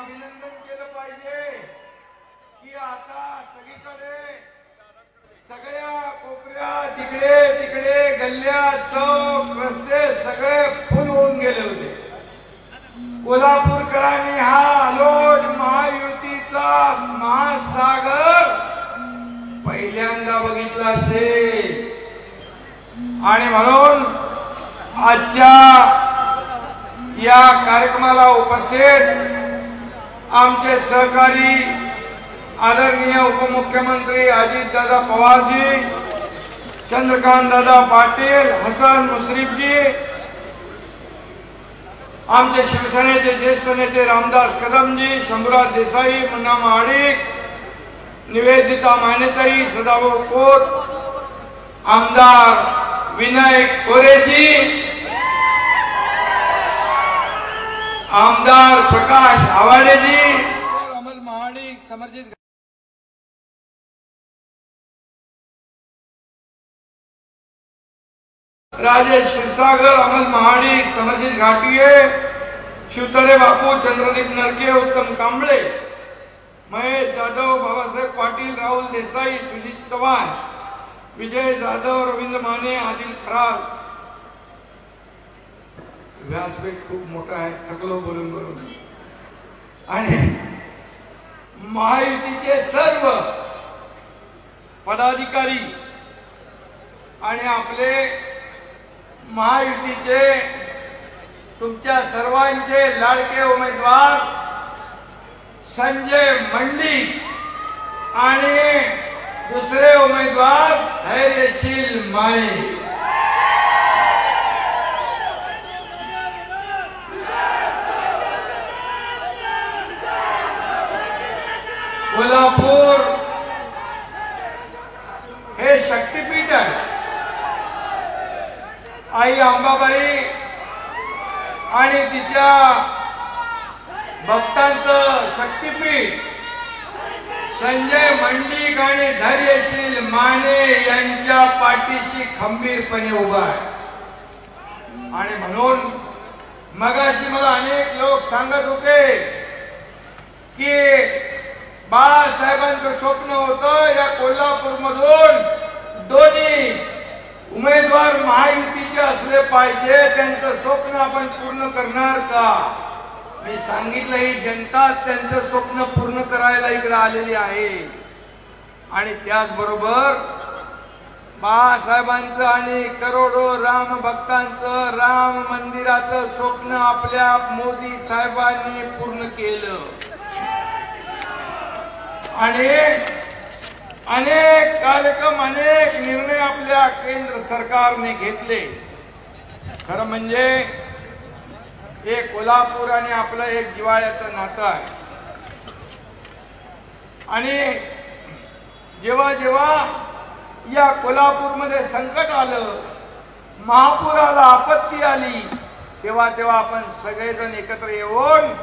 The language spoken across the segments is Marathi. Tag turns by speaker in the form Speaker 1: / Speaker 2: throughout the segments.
Speaker 1: अभिनंदन केलं पाहिजे की आता सगळीकडे सगळ्या कोपऱ्यात तिकडे तिकडे गल्ल्या चौक रस्ते सगळे फुल होऊन गेले होते। कोल्हापूरकरांनी हा अलोट महायुतीचा महासागर पहिल्यांदा बघितला असेल आणि म्हणून आजच्या या कार्यक्रमाला उपस्थित आमचे सहकारी आदरणीय उपमुख्यमंत्री अजितदादा पवारजी, चंद्रकांतदादा पाटील, हसन मुश्रीफजी, आमचे शिवसेनेचे ज्येष्ठ नेते रामदास कदमजी, शंभूराज देसाई, मुन्ना महाडिक, निवेदिता मानेताई, सदाभाऊ खोत, आमदार विनायक कोरेजी, आमदार प्रकाश आवाडेजी, अमल महाडिक, समरजित राजेश क्षीरसागर, अमल महाडिक, समरजित घाटिये, शिवतरे बापू, चंद्रदीप नरके, उत्तम कांबळे, महेश जाधव, बाबासाहेब पाटील, राहुल देसाई, सुजित चव्हाण, विजय जाधव, रवींद्र माने, आदिल खराल। व्यासपीठ खूप मोठा आहे, थकलो बोलून बोलून। आणि महायुतीचे सर्व पदाधिकारी आणि आपले महायुतीचे तुमच्या सर्वांचे लाडके उमेदवार संजय मंडलिक आणि दुसरे उमेदवार धैर्यशील माने, कोल्हापूर हे शक्तीपीठ आहे। आई अंबाबाई आणि तिच्या भक्तांचं शक्तीपीठ संजय मंडलिक आणि धैर्यशील माने यांच्या पाठीशी खंबीरपणे उभा आहे। आणि म्हणून मगाशी मला अनेक लोक सांगत होते की बाळासाहेबांचं स्वप्न होतं या कोल्हापूरमधून दोन्ही उमेदवार महायुतीचे असले पाहिजे, त्यांचं स्वप्न आपण पूर्ण करणार का? मी सांगितलं ही जनता त्यांचं स्वप्न पूर्ण करायला इकडे आलेली आहे। आणि त्याचबरोबर बाळासाहेबांचं आणि करोडो राम भक्तांचं राम मंदिराचं स्वप्न आपल्या मोदी साहेबांनी पूर्ण केलं आणि अनेक कार्यक्रम अनेक निर्णय आपल्या केंद्र सरकारने घेतले। खरं म्हणजे हे कोल्हापूर आणि आपलं एक जिव्हाळ्याचं नातं आहे। आणि जेव्हा जेव्हा या कोल्हापूरमध्ये संकट आलं, महापूर आला, आपत्ती आली, तेव्हा तेव्हा आपण सगळेजण एकत्र येऊन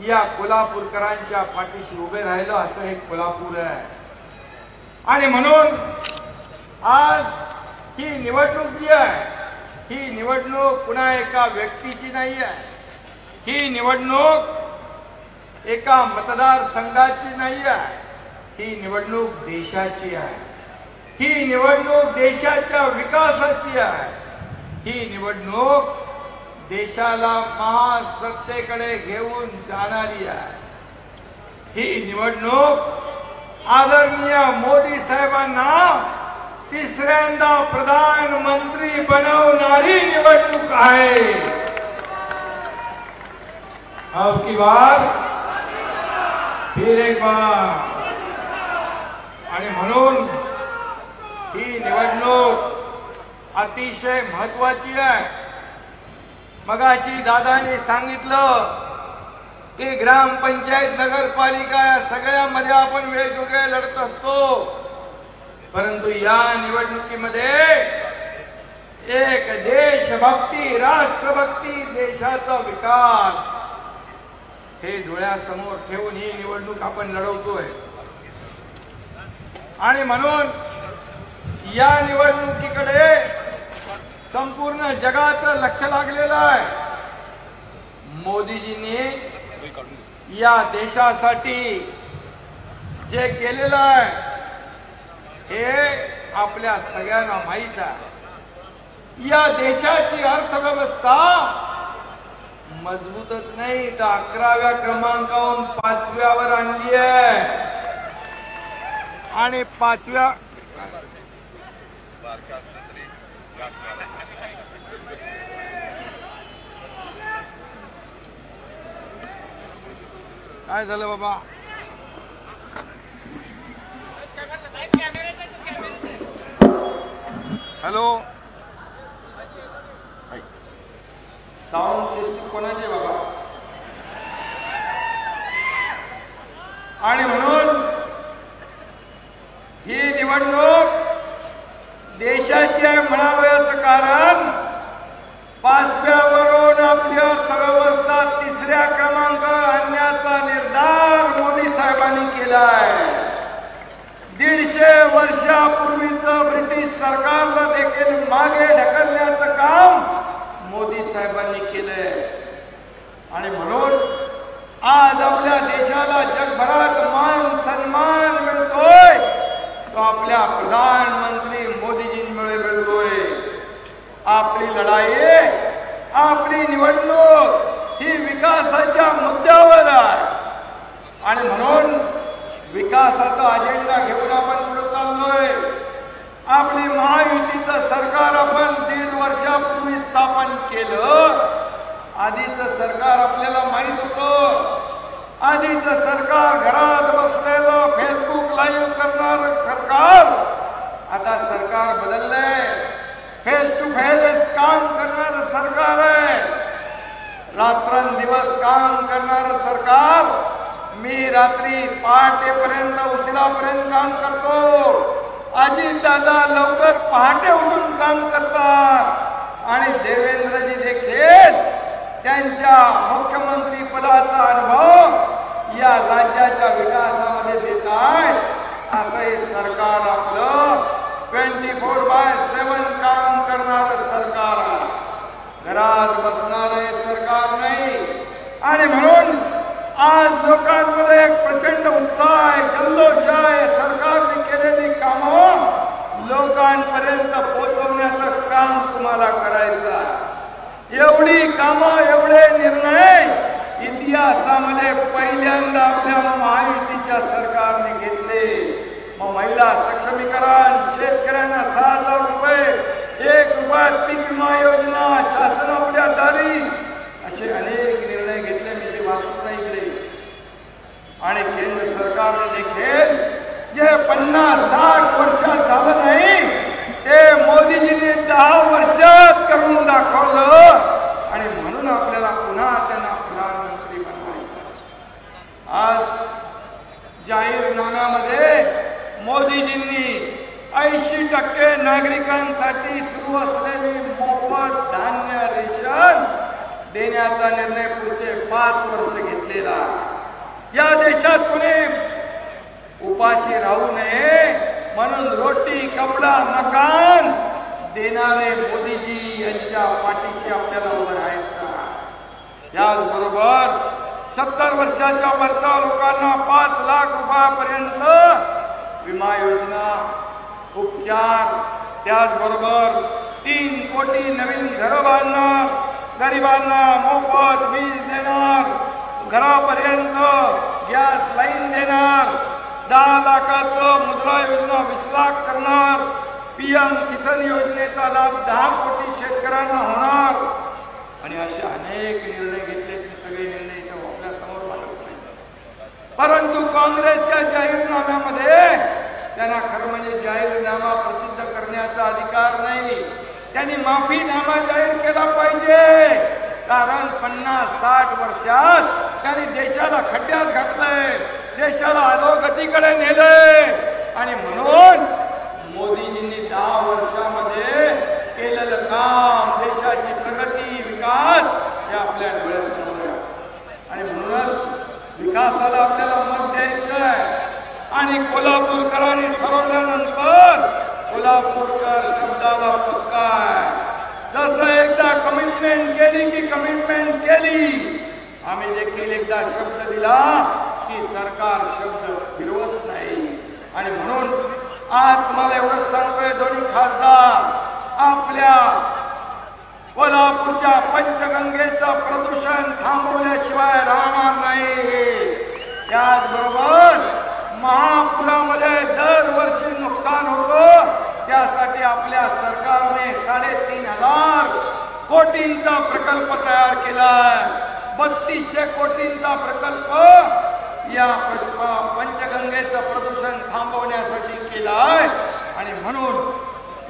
Speaker 1: या कोल्हापूरकरांच्या पाठीशी उभे राहिलो। असं हे कोल्हापूर आहे। आणि म्हणून आज ही निवडणूक जी आहे, ही निवडणूक कुणा एका व्यक्तीची नाही आहे, ही निवडणूक एका मतदारसंघाची नाही आहे, ही निवडणूक देशाची आहे, ही निवडणूक देशाच्या विकासाची आहे, ही निवडणूक देशाला महासत्तेकडे घेऊन जाणारी आहे, ही निवडणूक आदरणीय मोदी साहेबांना तिसऱ्यांदा प्रधानमंत्री बनवणारी निवडणूक आहे। अब की बार फिर एक बार। आणि म्हणून ही निवडणूक अतिशय महत्वाची आहे। मगाशी दादांनी सांगितलं की ग्रामपंचायत नगरपालिका या सगळ्यामध्ये आपण वेगवेगळे लढत असतो, परंतु या निवडणुकीमध्ये एक देशभक्ती, राष्ट्रभक्ती, देशाचा विकास हे डोळ्यासमोर ठेवून ही निवडणूक आपण लढवतोय। आणि म्हणून या निवडणुकीकडे संपूर्ण जगाचं लक्ष लागलेलं आहे। मोदीजींनी या देशासाठी जे केलेलं आहे हे आपल्या सगळ्यांना माहित आहे। या देशाची अर्थव्यवस्था मजबूतच नाही तर 11व्या क्रमांकावरून 5व्यावर आणली आहे आणि 5व्या काय झालं बाबा? हॅलो, साऊंड सिस्टम कोणाची बाबा? आणि म्हणून ही निवडणूक देशाची आहे म्हणावयाचं कारण 5व्यावरून आपली अर्थव्यवस्था 3ऱ्या क्रमांकावर आणण्याचा निर्धार मोदी साहेबांनी केला आहे। 150 वर्षापूर्वीचं ब्रिटिश सरकारला देखील मागे ढकलण्याचं काम मोदी साहेबांनी केलंय आणि म्हणून आज आपल्या देशाला जगभरात मान सन्मान मिळतोय तो आपल्या प्रधानमंत्री मोदीजींमुळे मिळतोय। आपली लढाई, आपली निवडणूक ही विकासाच्या मुद्द्यावर आहे आणि म्हणून विकासाचा अजेंडा घेऊन आपण पुढे चाललोय। आपली महायुतीचं सरकार आपण 1.5 वर्षापूर्वी स्थापन केलं। आधीचं सरकार आपल्याला माहित होतं, आधीचं सरकार घरात बसलेलं फेसबुक लाईव्ह करणारं सरकार, आता सरकार बदललंय, फेस टू फेस काम करणारं सरकार आहे, रात्रंदिवस काम करणारं सरकार। मी रात्री पहाटेपर्यंत उशिरापर्यंत काम करतो, अजित दादा लवकर पहाटे उठून काम करतात आणि देवेंद्रजी देखील त्यांच्या मुख्यमंत्री पदाचा अनुभव या राज्याच्या विकासामध्ये देत आहेत। असं हे सरकार आपलं 24/7 काम करणारं सरकार आहे, घरात बसणारे सरकार नाही। आणि म्हणून आज लोकांमध्ये एक प्रचंड उत्साह आहे, जल्लोष आहे। सरकारने केलेली कामं लोकांपर्यंत पोहोचवण्याचं काम तुम्हाला करायचं आहे। एवढी कामं, एवढे निर्णय इतिहासामध्ये पहिल्यांदा आपल्या महायुतीच्या सरकारने घेतले। मग महिला सक्षमीकरण, शेतकऱ्यांना 6,000 रुपये, 1 रुपयात पीक विमा योजना, शासन आपल्या दारी, असे अनेक निर्णय घेतले। मी ते वाचत नाही इकडे। आणि केंद्र सरकारने देखील जे 50-60 वर्षात झालं नाही ते मोदीजींनी 10 वर्षात करून दाखवलं आणि म्हणून आपल्याला पुन्हा त्यांना प्रधानमंत्री बनवायचं। आज जाहीरनाम्यामध्ये मोदीजींनी 80% नागरिकांसाठी सुरू असलेली मोफत धान्य रेशन देण्याचा निर्णय पुढचे 5 वर्ष घेतलेला। या देशात कुणी उपाशी राहू नये म्हणून रोटी, कपडा, मकान देणारे मोदीजी यांच्या पाठीशी आपल्याला उभं राहायचं। त्याचबरोबर 70 वर्षाच्या वरच्या लोकांना 5 लाख रुपयापर्यंत विमा योजना, उपचार, त्याचबरोबर 3 कोटी नवीन घरं बांधणार, गरिबांना मोफत वीज देणार, घरापर्यंत गॅस लाईन देणार, 10 लाखाचं मुद्रा योजना 20 लाख करणार, PM किसान योजनेचा लाभ 10 कोटी शेतकऱ्यांना होणार आणि असे अनेक निर्णय घेतले। ते सगळे निर्णय इथे आपल्या समोर मांडत नाही, परंतु काँग्रेसच्या जाहीरनाम्यामध्ये त्यांना खरं म्हणजे जाहीरनामा प्रसिद्ध करण्याचा अधिकार नाही। त्यांनी माफीनामा जाहीर केला पाहिजे, कारण 50-60 वर्षात त्यांनी देशाला खड्ड्यात घातलंय, देशाला अधोगतीकडे नेलंय आणि म्हणून मोदीजींनी 10 वर्षामध्ये केलेलं काम, देशाची प्रगती, विकास हे आपल्या डोळ्यासमोर आहे आणि म्हणूनच विकासाला आपल्याला मत द्यायचं आहे। आणि कोल्हापूरकरांनी ठरवल्यानंतर कोल्हापूरकर शब्दाला पक्का आहे। जसं एकदा कमिटमेंट केली की कमिटमेंट केली आम्ही देखील एकदा शब्द दिला की सरकार शब्द फिरवत नाही आणि म्हणून आज तुम्हाला एवढंच सांगतोय, दोन्ही खासदार आपल्या कोल्हापूरच्या पंचगंगेचं प्रदूषण थांबवल्याशिवाय राहणार नाही। त्याचबरोबर महापुरामध्ये दरवर्षी नुकसान होतं, त्यासाठी आपल्या सरकारने 3,500 कोटींचा प्रकल्प तयार केलाय। 3200 कोटींचा प्रकल्प या पंचगंगेचं प्रदूषण थांबवण्यासाठी केलाय आणि म्हणून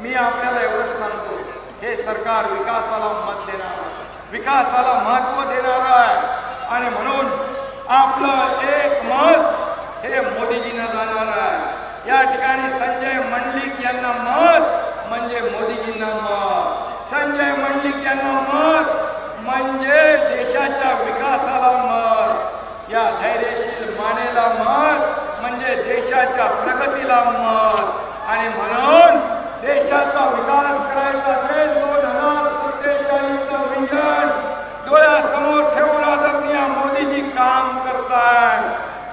Speaker 1: मी आपल्याला एवढंच सांगतो, हे सरकार विकासाला मत देणार आहे, विकासाला महत्व देणार आहे आणि म्हणून आपलं एक मत हे मोदीजींना जाणार आहे। या ठिकाणी संजय मंडलिक यांना मत म्हणजे मोदीजींना मत, संजय मंडलिक यांना मत म्हणजे देशाच्या विकासाला मत, या धैर्यशील मानेला मत म्हणजे देशाच्या प्रगतीला मत आणि म्हणून देशाचा विकास करायचा असेल 2047चं विजन डोळ्यासमोर ठेवून आदरणीय मोदीजी काम करतायत।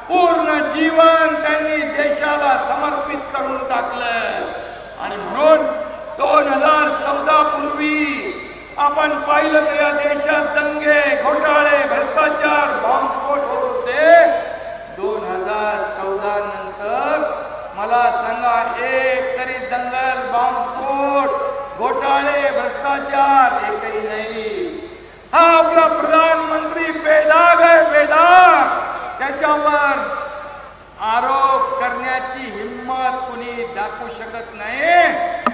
Speaker 1: पूर्ण जीवन त्यांनी देशाला समर्पित करून टाकलंय आणि म्हणून 2014 पूर्वी आपण पाहिलं तर या देशात दंगे, घोटाळे, भ्रष्टाचार, बॉम्बस्फोट होत होते। 2014 नंतर मला सांगा, एक तरी दंगल, बॉम्बस्फोट, घोटाळे, भ्रष्टाचार एकही नाही। हा आपला प्रधानमंत्री बेदाग आहे, बेदाग। त्याच्यावर आरोप करण्याची हिम्मत कुणी दाखवू शकत नाही,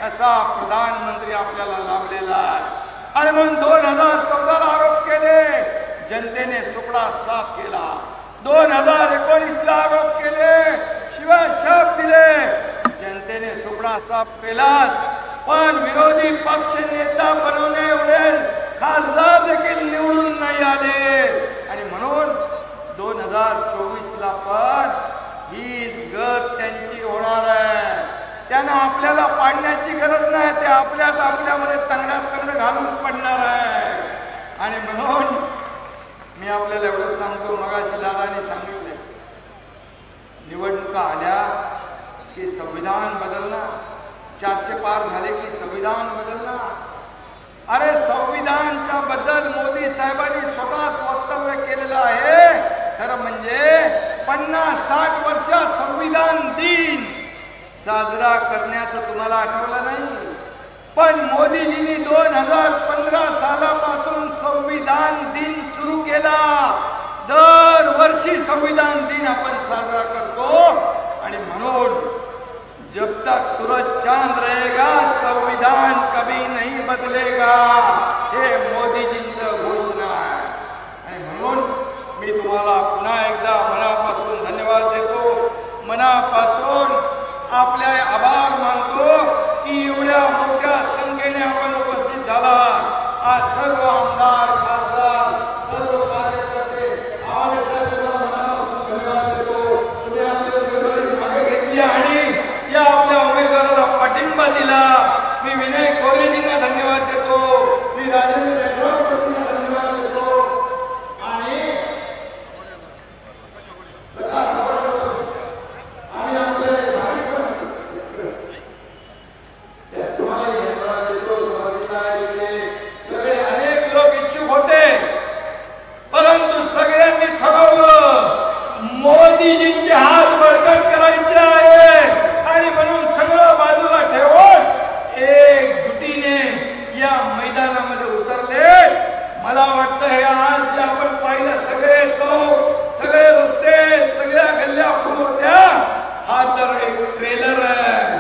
Speaker 1: असा प्रधानमंत्री आपल्याला लाभलेला आहे आणि म्हणून 2014ला आरोप केले, जनतेने सुपडा साफ केला। 2019ला आरोप केले, शिवाय शाप दिले, जनतेने सुपडा साफ केलाच, पण विरोधी पक्ष नेता बनवणे एवढे खासदार देखील निवडून नाही आले आणि म्हणून 2024ला पण हीच गत त्यांची होणार आहे। त्यांना आपल्याला पाडण्याची गरज नाही, ते आपल्यामध्ये तंगड्यात घालून पडणार आहे आणि म्हणून मी आपल्याला एवढंच सांगतो, मगाशी दादांनी सांगितले, निवडणुका आल्या की संविधान बदलणार, 400 पार झाले की संविधान बदलणार। अरे संविधानच्या बद्दल मोदी साहेबांनी स्वतः वक्तव्य केलेलं आहे। खरं म्हणजे 50-60 वर्षात संविधान दिन साजरा करण्याचं तुम्हाला आठवलं नाही, पण मोदीजींनी 2015 सालापासून संविधान दिन सुरू केला। दरवर्षी संविधान दिन आपण साजरा करतो आणि म्हणून जब तक सूरज चांद रहेगा संविधान कभी नहीं बदलेगा, हे मोदीजींचं घोषणा आहे आणि म्हणून मी तुम्हाला पुन्हा एकदा मनापासून धन्यवाद देतो, मनापासून आपले आभार मानतो की एवढ्या मोठ्या संख्येने आपण उपस्थित झाला। आज सर्व आमदार, खासदार, सर्व कार्यकर्ते धन्यवाद देतो, तुम्ही आपली मागे घेतली आणि या आपल्या उमेदवाराला पाठिंबा दिला। मी विनय कोरेजींना धन्यवाद देतो, मी राजेंद्र रेड्डींना धन्यवाद देतो आणि सगळे अनेक लोक इच्छुक होते, परंतु सगळ्यांनी ठरवलं मोदीजींचे हात बळकट करायचे आहे आणि म्हणून सगळं बाजूला ठेवून एकजुटीने या मैदानामध्ये उतरले। मला वाटतं हे आज जे आपण पाहिलं, सगळे चौक, सगळे रस्ते, सगळ्या गल्ल्या फुल होत्या, हा तर एक ट्रेलर है,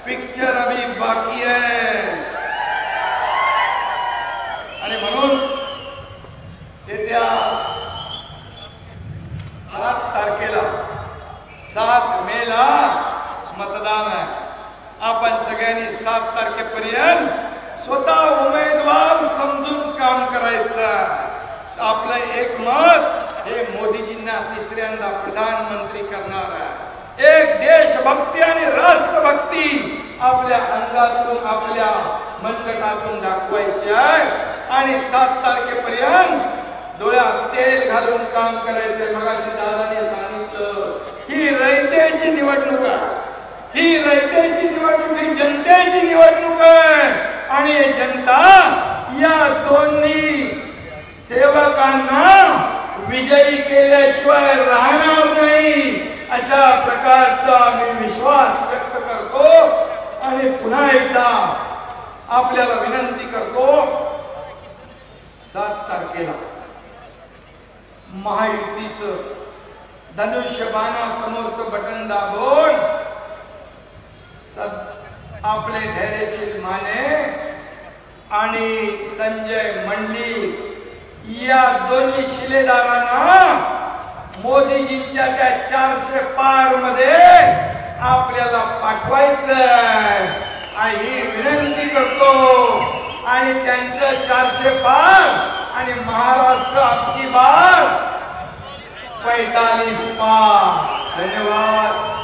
Speaker 1: पिक्चर अभी बाकी है आणि म्हणून येत्या 7 तारखेला 7 मेला मतदान आहे। आपण सगळ्यांनी 7 तारखेपर्यंत स्वतः उमेदवार समजून काम करायचं। आपलं एक मत हे मोदीजींना तिसऱ्यांदा प्रधानमंत्री करणार आहे। एक देशभक्ती आणि राष्ट्रभक्ती आपल्या अंगातून, आपल्या मनगटातून दाखवायची आहे आणि 7 तारखेपर्यंत डोळ्यात तेल घालून काम करायचंय. मगाशी दादाने सांगितलं ही रयतेची निवडणूक आहे, ही रयतेची निवडणूक, ही जनतेची निवडणूक आहे आणि जनता या दोन्ही सेवकांना विजयी केल्याशिवाय राहणार नाही अशा प्रकारचा मी विश्वास व्यक्त करतो. आणि पुन्हा एकदा आपल्याला विनंती करतो, 7 तारखेला महायुतीचं धनुष्यबाणासमोरचं बटन दाबून आपले धैर्यशील माने आणि संजय मंडलिक या दोन्ही शिलेदारांना मोदीजींच्या त्या 400 पार मध्ये आपल्याला पाठवायचं आणि ही विनंती करतो. आणि त्यांचं 400 पार आणि महाराष्ट्र अबकी बार 45 पार. धन्यवाद.